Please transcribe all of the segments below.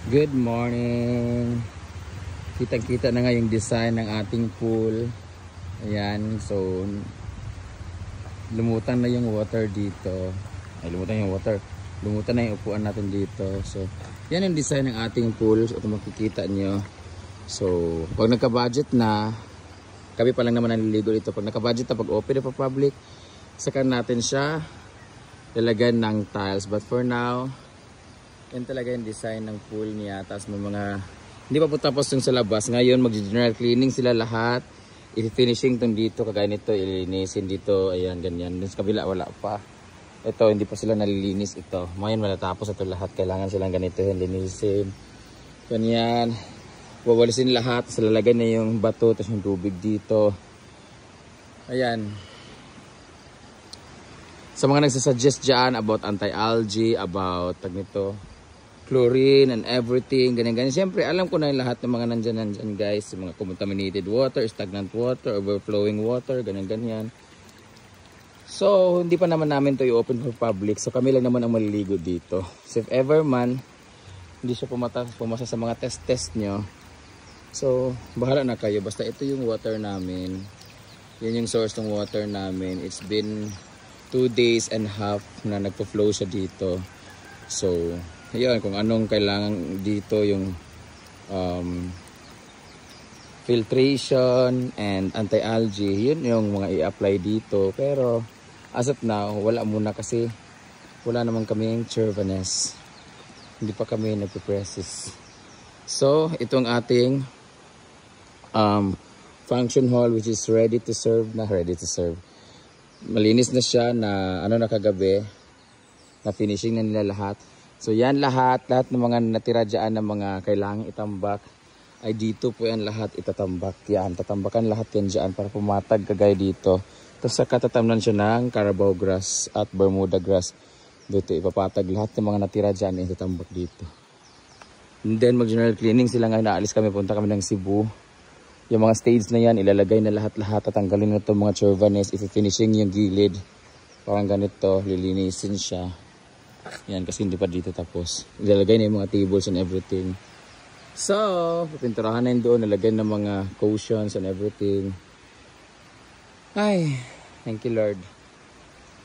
Good morning. Kita-kita na nga yung design ng ating pool. Ayan, so lumutan na yung water dito. Lumutan na yung upuan natin dito. So, yan yung design ng ating pool. So, ito makikita nyo. So, pag nagka-budget na, kami pa lang naman naliligo dito. Pag nagka-budget na, pag open na pa public, saka natin siya lalagyan ng tiles. But for now, yan talaga yung design ng pool niya. Tapos may mga, hindi pa po tapos yung sa labas. Ngayon, mag-general cleaning sila lahat. I-finishing tong dito, kagaya nito, ilinisin dito. Ayan, ganyan. Dun sa kabila, wala pa. Ito, hindi pa sila nalilinis ito. Ngayon, malatapos ito lahat. Kailangan silang ganito yung linisin. Ganyan. Wawalisin lahat. Tapos lalagay na yung bato, tapos yung tubig dito. Ayan. Sa mga nagsasuggest dyan about anti-algae, about chlorine and everything, ganyan-ganyan. Siyempre, alam ko na yung lahat ng mga nandyan guys. Yung mga contaminated water, stagnant water, overflowing water, ganyan-ganyan. So, hindi pa naman namin to i-open for public. So, kami lang naman ang maliligo dito. So, if ever man, hindi siya pumasa sa mga test nyo. So, bahala na kayo. Basta ito yung water namin. Yan yung source ng water namin. It's been 2 days and a half na nagpo-flow siya dito. So, ayun, kung anong kailangan dito yung filtration and anti-algae, yun yung mga i-apply dito. Pero, as of now, wala muna kasi wala naman kami yung Chervanes. Hindi pa kami nagpe-presses. So, itong ating function hall which is ready to serve. Malinis na siya na na kagabi. Na finishing na nila lahat. So yan lahat ng mga natira dyan ng mga kailangang itambak ay dito po yan lahat itatambak. Yan, tatambakan lahat yan dyan para pumatag kagaya dito. Tapos saka tatamnan siya ng Carabao grass at Bermuda grass. Dito ipapatag lahat ng mga natira dyan itatambak dito. And then mag-general cleaning sila ngayon. Naalis kami, punta kami ng Cebu. Yung mga stage na yan, ilalagay na lahat-lahat. Tatanggalin na itong mga Chervanes. Ifi-finishing yung gilid. Parang ganito, lilinisin siya. Yan, kasi hindi pa dito tapos. Ilalagay na yung mga tables and everything. So, pipinturahan na yun doon. Nalagay na mga cushions and everything. Ay, thank you Lord.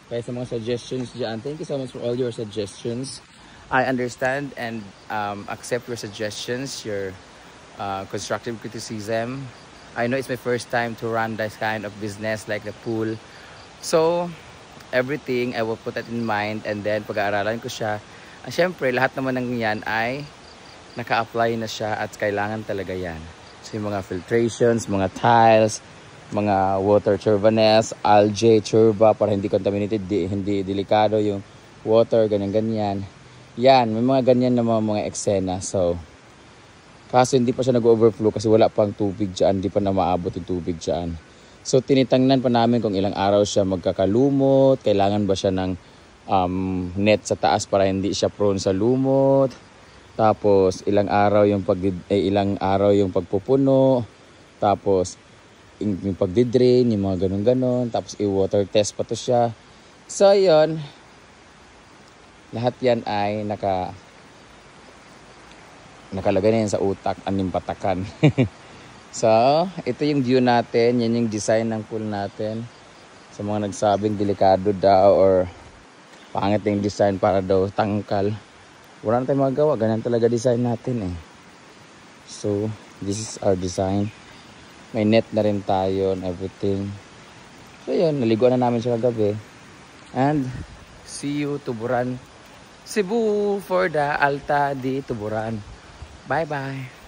Kaya sa mga suggestions dyan, thank you so much for all your suggestions. I understand and accept your suggestions, your constructive criticism. I know it's my first time to run this kind of business like the pool. So, everything I will put that in mind and then pag-aaralan ko siya. At syempre, lahat naman ng yan ay naka-apply na siya at kailangan talaga yan. So, yung mga filtrations, mga tiles, mga water Chervanes, algae, cherba para hindi contaminated, hindi delikado yung water, ganyan-ganyan. Yan, may mga ganyan na mga eksena. So, kaso hindi pa siya nag-overflow kasi wala pang tubig dyan. Hindi pa na maabot yung tubig dyan. So tinitangnan pa namin kung ilang araw siya magkakalumot. Kailangan ba siya ng net sa taas para hindi siya prone sa lumot. Tapos ilang araw yung pagpupuno. Tapos yung pagdidrain, yung mga ganun-ganon. Tapos i-water test pa to siya. So yun. Lahat yan ay nakalagay na yan sa utak, animpatakan. So, ito yung view natin. Yan yung design ng pool natin. Sa mga nagsabing delikado daw or pangit yung design para daw tangkal. Wala na tayong magawa. Ganyan talaga design natin eh. So, this is our design. May net na rin tayo and everything. So, yun. Naliguan na namin siya kagabi. And, see you Tuburan. Cebu for the Alta di Tuburan. Bye-bye.